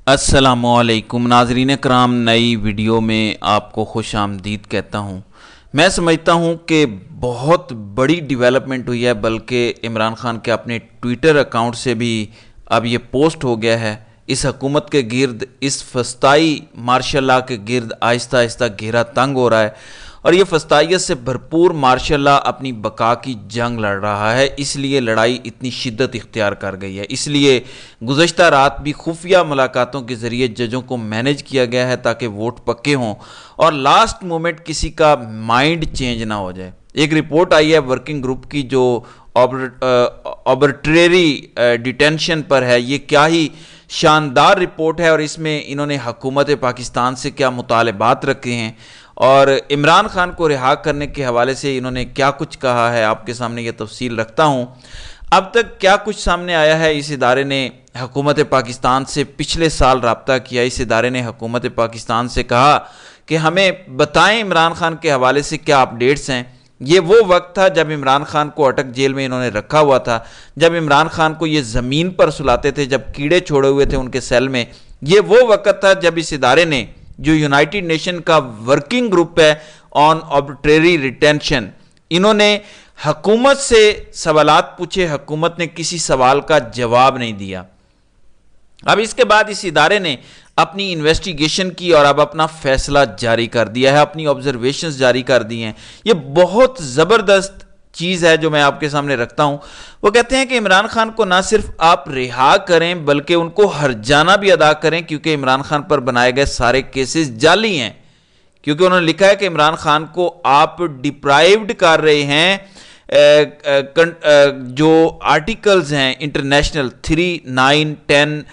अस्सलामुअलैकुम नाज़रीन कराम, नई वीडियो में आपको खुश आमदीद कहता हूँ। मैं समझता हूँ कि बहुत बड़ी डेवलपमेंट हुई है, बल्कि इमरान खान के अपने ट्विटर अकाउंट से भी अब ये पोस्ट हो गया है। इस हुकूमत के गिर्द, इस फस्ताई मार्शल लॉ के गिर्द आहिस्ता आहिस्ता घेरा तंग हो रहा है और ये फस्ताइयत से भरपूर मार्शल लॉ अपनी बका की जंग लड़ रहा है। इसलिए लड़ाई इतनी शिद्दत इख्तियार कर गई है। इसलिए गुज़श्ता रात भी खुफिया मुलाकातों के ज़रिए जजों को मैनेज किया गया है ताकि वोट पक्के हों और लास्ट मोमेंट किसी का माइंड चेंज ना हो जाए। एक रिपोर्ट आई है वर्किंग ग्रुप की जो आर्बिट्रेरी डिटेंशन पर है। ये क्या ही शानदार रिपोर्ट है और इसमें इन्होंने हुकूमत पाकिस्तान से क्या मुतालबात रखे हैं और इमरान खान को रिहा करने के हवाले से इन्होंने क्या कुछ कहा है, आपके सामने ये तफसील रखता हूँ। अब तक क्या कुछ सामने आया है, इस इदारे ने हुकूमत पाकिस्तान से पिछले साल रब्ता किया। इस इदारे ने हुकूमत पाकिस्तान से कहा कि हमें बताएं इमरान खान के हवाले से क्या अपडेट्स हैं। ये वो वक्त था जब इमरान खान को अटक जेल में इन्होंने रखा हुआ था, जब इमरान खान को ये ज़मीन पर सुलाते थे, जब कीड़े छोड़े हुए थे उनके सेल में। ये वो वक्त था जब इस इदारे ने, जो यूनाइटेड नेशन का वर्किंग ग्रुप है ऑन आर्बिट्रेरी रिटेंशन, इन्होंने हुकूमत से सवालात पूछे। हुकूमत ने किसी सवाल का जवाब नहीं दिया। अब इसके बाद इस इदारे ने अपनी इन्वेस्टिगेशन की और अब अपना फैसला जारी कर दिया है, अपनी ऑब्जर्वेशंस जारी कर दी हैं। ये बहुत ज़बरदस्त चीज़ है जो मैं आपके सामने रखता हूं। वो कहते हैं कि इमरान खान को ना सिर्फ आप रिहा करें बल्कि उनको हर्जाना भी अदा करें, क्योंकि इमरान खान पर बनाए गए सारे केसेस जाली हैं। क्योंकि उन्होंने लिखा है कि इमरान खान को आप डिप्राइव्ड कर रहे हैं जो आर्टिकल्स हैं इंटरनेशनल 3, 9, 10,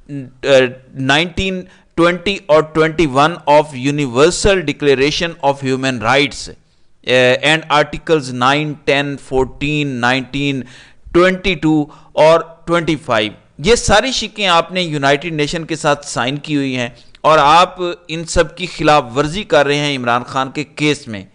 19, 20 और 21 of universal declaration of human rights and articles 9, 10, 14, 19, 22 और 25। ये सारी शिकें आपने यूनाइटेड नेशन के साथ साइन की हुई हैं और आप इन सब की खिलाफ वर्जी कर रहे हैं इमरान खान के केस में।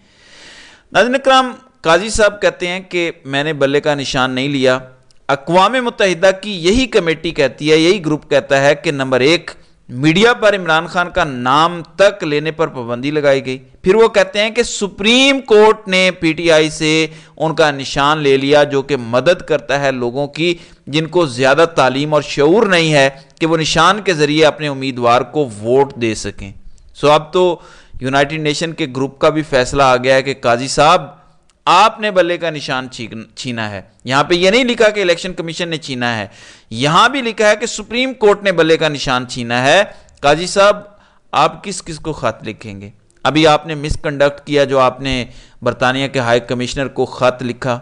नाज़रीन इकराम, काजी साहब कहते हैं कि मैंने बल्ले का निशान नहीं लिया। अक़वाम मुत्तहिदा की यही कमेटी कहती है, यही ग्रुप कहता है कि नंबर 1, मीडिया पर इमरान खान का नाम तक लेने पर पाबंदी लगाई गई। फिर वो कहते हैं कि सुप्रीम कोर्ट ने पीटीआई से उनका निशान ले लिया, जो कि मदद करता है लोगों की जिनको ज़्यादा तालीम और शऊर नहीं है कि वो निशान के ज़रिए अपने उम्मीदवार को वोट दे सकें। सो अब तो यूनाइटेड नेशन के ग्रुप का भी फैसला आ गया है कि काजी साहब आपने बल्ले का निशान छीना है। यहां पे ये नहीं लिखा कि इलेक्शन कमीशन ने छीना है, यहां भी लिखा है कि सुप्रीम कोर्ट ने बल्ले का निशान छीना है। काजी साहब आप किस किस को खत लिखेंगे? अभी आपने मिसकंडक्ट किया जो आपने बरतानिया के हाई कमिश्नर को खत लिखा।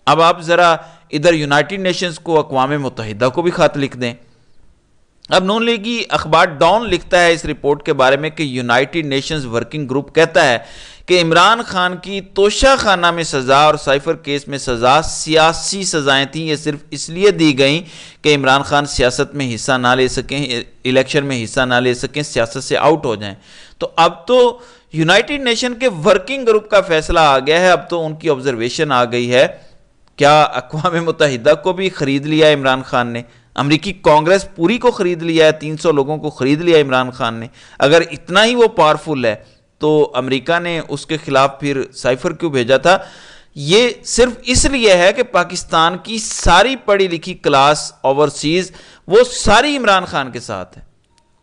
अब आप जरा इधर यूनाइटेड नेशंस को, अक़वाम मुत्तहिदा को भी खत लिख दें। अब नून लीगी अखबार डॉन लिखता है इस रिपोर्ट के बारे में कि यूनाइटेड नेशंस वर्किंग ग्रुप कहता है कि इमरान खान की तोशा खाना में सज़ा और साइफर केस में सज़ा सियासी सज़ाएं थीं। ये सिर्फ इसलिए दी गई कि इमरान खान सियासत में हिस्सा ना ले सकें, इलेक्शन में हिस्सा ना ले सकें, सियासत से आउट हो जाएं। तो अब तो यूनाइटेड नेशन के वर्किंग ग्रुप का फैसला आ गया है, अब तो उनकी ऑब्जर्वेशन आ गई है। क्या अक़वाम मुत्तहिदा को भी खरीद लिया इमरान खान ने? अमरीकी कांग्रेस पूरी को खरीद लिया है, 300 लोगों को खरीद लिया इमरान खान ने। अगर इतना ही वो पावरफुल है तो अमेरिका ने उसके खिलाफ फिर साइफर क्यों भेजा था? ये सिर्फ इसलिए है कि पाकिस्तान की सारी पढ़ी लिखी क्लास ओवरसीज वो सारी इमरान खान के साथ है।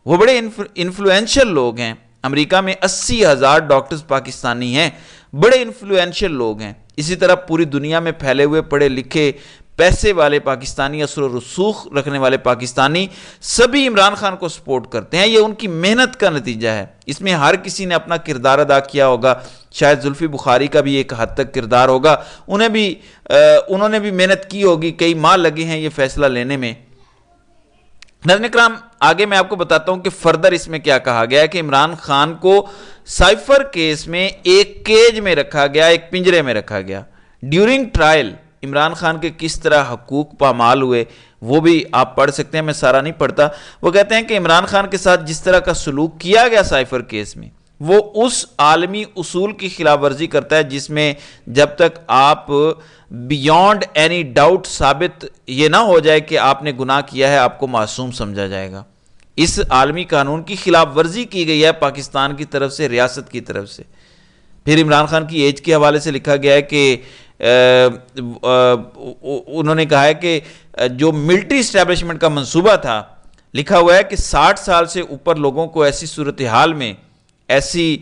वो बड़े इन्फ्लुएंशियल लोग हैं। अमेरिका में 80,000 डॉक्टर्स पाकिस्तानी हैं, बड़े इन्फ्लुएंशियल लोग हैं। इसी तरह पूरी दुनिया में फैले हुए पढ़े लिखे पैसे वाले पाकिस्तानी, असर और रसूख रखने वाले पाकिस्तानी सभी इमरान खान को सपोर्ट करते हैं। ये उनकी मेहनत का नतीजा है। इसमें हर किसी ने अपना किरदार अदा किया होगा। शायद जुल्फी बुखारी का भी एक हद तक किरदार होगा, उन्होंने भी मेहनत की होगी, कई माह लगे हैं ये फैसला लेने में। नाज़रीन इकराम, आगे मैं आपको बताता हूं कि फर्दर इसमें क्या कहा गया है कि इमरान खान को साइफर केस में एक केज में रखा गया, एक पिंजरे में रखा गया। ड्यूरिंग ट्रायल इमरान खान के किस तरह हकूक पामाल हुए वो भी आप पढ़ सकते हैं, मैं सारा नहीं पढ़ता। वो कहते हैं कि इमरान खान के साथ जिस तरह का सलूक किया गया साइफर केस में, वो उस आलमी उसूल की खिलाफ वर्जी करता है जिसमें जब तक आप बियॉन्ड एनी डाउट साबित ये ना हो जाए कि आपने गुनाह किया है, आपको मासूम समझा जाएगा। اس عالمی قانون کی خلاف ورزی کی گئی ہے پاکستان کی طرف سے، ریاست کی طرف سے۔ پھر عمران خان کی ایج کے حوالے سے لکھا گیا ہے کہ انہوں نے کہا ہے کہ جو ملٹری اسٹیبلشمنٹ کا منصوبہ تھا، لکھا ہوا ہے کہ 60 سال سے اوپر لوگوں کو ایسی صورتحال میں، ایسی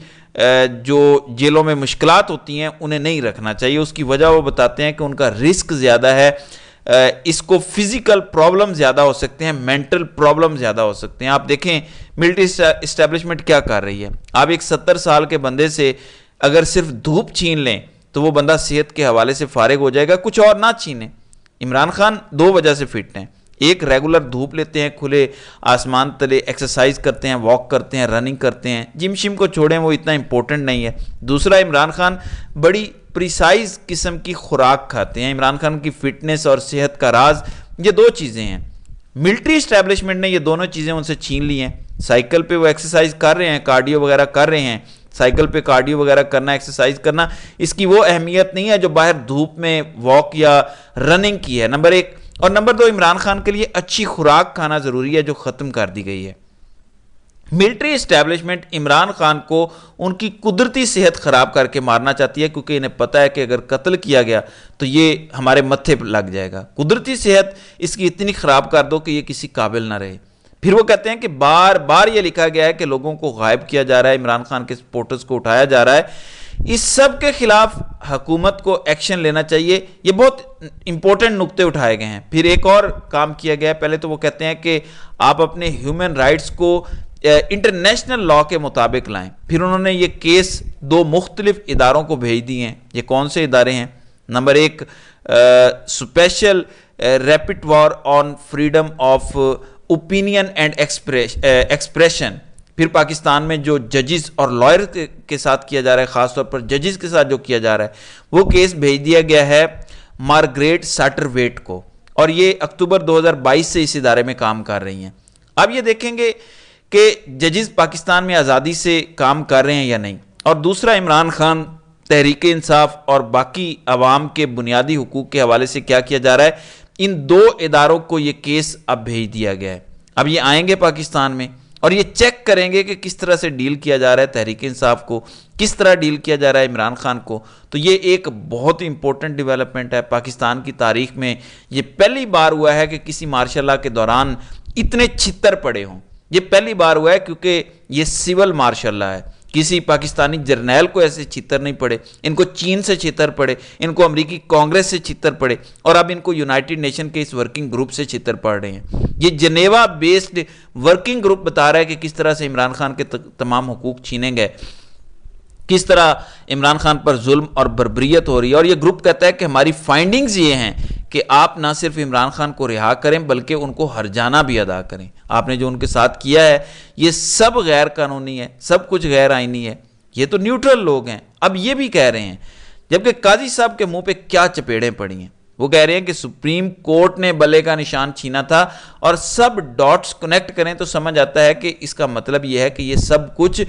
جو جیلوں میں مشکلات ہوتی ہیں، انہیں نہیں رکھنا چاہیے۔ اس کی وجہ وہ بتاتے ہیں کہ ان کا رسک زیادہ ہے، اس کو فزیکل پرابلم زیادہ ہو سکتے ہیں، مینٹل پرابلم زیادہ ہو سکتے ہیں۔ آپ دیکھیں ملٹری اسٹیبلشمنٹ کیا کر رہی ہے۔ آپ ایک 70 سال کے بندے سے اگر صرف دھوپ چھین لیں تو وہ بندہ صحت کے حوالے سے فارغ ہو جائے گا، کچھ اور نہ چھینیں۔ عمران خان 2 وجہ سے فٹ ہیں، ایک ریگولر دھوپ لیتے ہیں، کھلے آسمان تلے ایکسرسائز کرتے ہیں، واک کرتے ہیں، رننگ کرتے ہیں، جم شم کو چھوڑیں، وہ اتنا امپورٹنٹ نہیں ہے۔ دوسرا، عمران خان بڑی پریسائز قسم کی خوراک کھاتے ہیں۔ عمران خان کی فٹنس اور صحت کا راز یہ 2 چیزیں ہیں۔ ملٹری اسٹیبلشمنٹ نے یہ دونوں چیزیں ان سے چھین لی ہیں۔ سائیکل پہ وہ ایکسرسائز کر رہے ہیں، کارڈیو وغیرہ کر رہے ہیں، سائیکل پہ کارڈیو وغیرہ کرنا، ایکسرسائز کرنا، اس کی وہ اہمیت نہیں ہے جو باہر دھوپ میں واک یا رننگ کی ہے، نمبر 1۔ اور نمبر 2، عمران خان کے لیے اچھی خوراک کھانا ضروری ہے جو ختم کر دی گئی ہے۔ ملٹری اسٹیبلشمنٹ عمران خان کو ان کی قدرتی صحت خراب کر کے مارنا چاہتی ہے، کیونکہ انہیں پتہ ہے کہ اگر قتل کیا گیا تو یہ ہمارے متھے پہ لگ جائے گا۔ قدرتی صحت اس کی اتنی خراب کر دو کہ یہ کسی قابل نہ رہے۔ پھر وہ کہتے ہیں کہ بار بار یہ لکھا گیا ہے کہ لوگوں کو غائب کیا جا رہا ہے، عمران خان کے سپورٹرز کو اٹھایا جا رہا ہے۔ اس سب کے خلاف حکومت کو ایکشن لینا چاہیے۔ یہ بہت امپورٹنٹ نقطے اٹھائے گئے ہیں۔ پھر ایک اور کام کیا گیا ہے، پہلے تو وہ کہتے ہیں کہ آپ اپنے ہیومن رائٹس کو انٹرنیشنل لا کے مطابق لائیں۔ پھر انہوں نے یہ کیس 2 مختلف اداروں کو بھیج دیے ہیں۔ یہ کون سے ادارے ہیں؟ Number 1، special rapporteur on freedom of opinion and expression. پھر پاکستان میں جو ججز اور لائر کے ساتھ کیا جا رہا ہے، خاص طور پر ججز کے ساتھ جو کیا جا رہا ہے، وہ کیس بھیج دیا گیا ہے مارگریٹ ساٹرویٹ کو، اور یہ اکتوبر 2022 سے اس ادارے میں کام کر رہی ہیں۔ اب یہ دیکھیں گے کہ ججز پاکستان میں آزادی سے کام کر رہے ہیں یا نہیں۔ اور دوسرا، عمران خان، تحریک انصاف اور باقی عوام کے بنیادی حقوق کے حوالے سے کیا کیا جا رہا ہے۔ ان 2 اداروں کو یہ کیس اب بھیج دیا گیا ہے۔ اب یہ آئیں گے پاکستان میں اور یہ چیک کریں گے کہ کس طرح سے ڈیل کیا جا رہا ہے تحریک انصاف کو، کس طرح ڈیل کیا جا رہا ہے عمران خان کو۔ تو یہ ایک بہت امپورٹنٹ ڈیولپمنٹ ہے پاکستان کی تاریخ میں۔ یہ پہلی بار ہوا ہے کہ کسی مارشل لا کے دوران اتنے چھتر پڑے ہوں۔ یہ پہلی بار ہوا ہے کیونکہ یہ سول مارشل لا ہے۔ کسی پاکستانی جرنیل کو ایسے چھتر نہیں پڑے، ان کو چین سے چھتر پڑے، ان کو امریکی کانگریس سے چھتر پڑے، اور اب ان کو یونائٹڈ نیشن کے اس ورکنگ گروپ سے چھتر پڑ رہے ہیں۔ یہ جنیوا بیسڈ ورکنگ گروپ بتا رہا ہے کہ کس طرح سے عمران خان کے تمام حقوق چھینے گئے، کس طرح عمران خان پر ظلم اور بربریت ہو رہی ہے۔ اور یہ گروپ کہتا ہے کہ ہماری فائنڈنگز یہ ہیں کہ آپ نہ صرف عمران خان کو رہا کریں بلکہ ان کو ہرجانہ بھی ادا کریں۔ آپ نے جو ان کے ساتھ کیا ہے یہ سب غیر قانونی ہے، سب کچھ غیر آئینی ہے۔ یہ تو نیوٹرل لوگ ہیں، اب یہ بھی کہہ رہے ہیں، جبکہ قاضی صاحب کے منہ پہ کیا چپیڑیں پڑی ہیں۔ وہ کہہ رہے ہیں کہ سپریم کورٹ نے بلے کا نشان چھینا تھا، اور سب ڈاٹس کنیکٹ کریں تو سمجھ آتا ہے کہ اس کا مطلب یہ ہے کہ یہ سب کچھ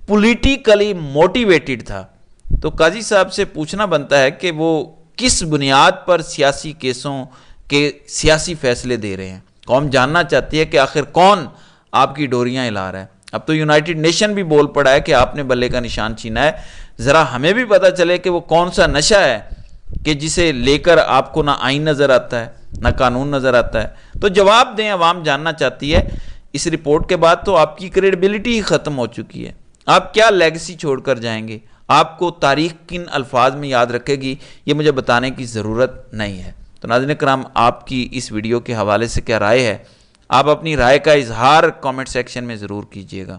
پولیٹیکلی موٹیویٹڈ تھا۔ تو قاضی صاحب سے پوچھنا بنتا ہے کہ وہ کس بنیاد پر سیاسی کیسوں کے سیاسی فیصلے دے رہے ہیں۔ قوم جاننا چاہتی ہے کہ آخر کون آپ کی ڈوریاں ہلا رہا ہے۔ اب تو یونائٹڈ نیشن بھی بول پڑا ہے کہ آپ نے بلے کا نشان چھینا ہے، ذرا ہمیں بھی پتہ چلے کہ وہ کون سا نشہ ہے کہ جسے لے کر آپ کو نہ آئین نظر آتا ہے نہ قانون نظر آتا ہے۔ تو جواب دیں، عوام جاننا چاہتی ہے۔ اس رپورٹ کے بعد تو آپ کی کریڈیبلٹی ہی ختم ہو چکی ہے۔ آپ کیا لیگسی چھوڑ کر جائیں گے؟ آپ کو تاریخ کن الفاظ میں یاد رکھے گی یہ مجھے بتانے کی ضرورت نہیں ہے۔ تو ناظرین کرام، آپ کی اس ویڈیو کے حوالے سے کیا رائے ہے؟ آپ اپنی رائے کا اظہار کامنٹ سیکشن میں ضرور کیجیے گا۔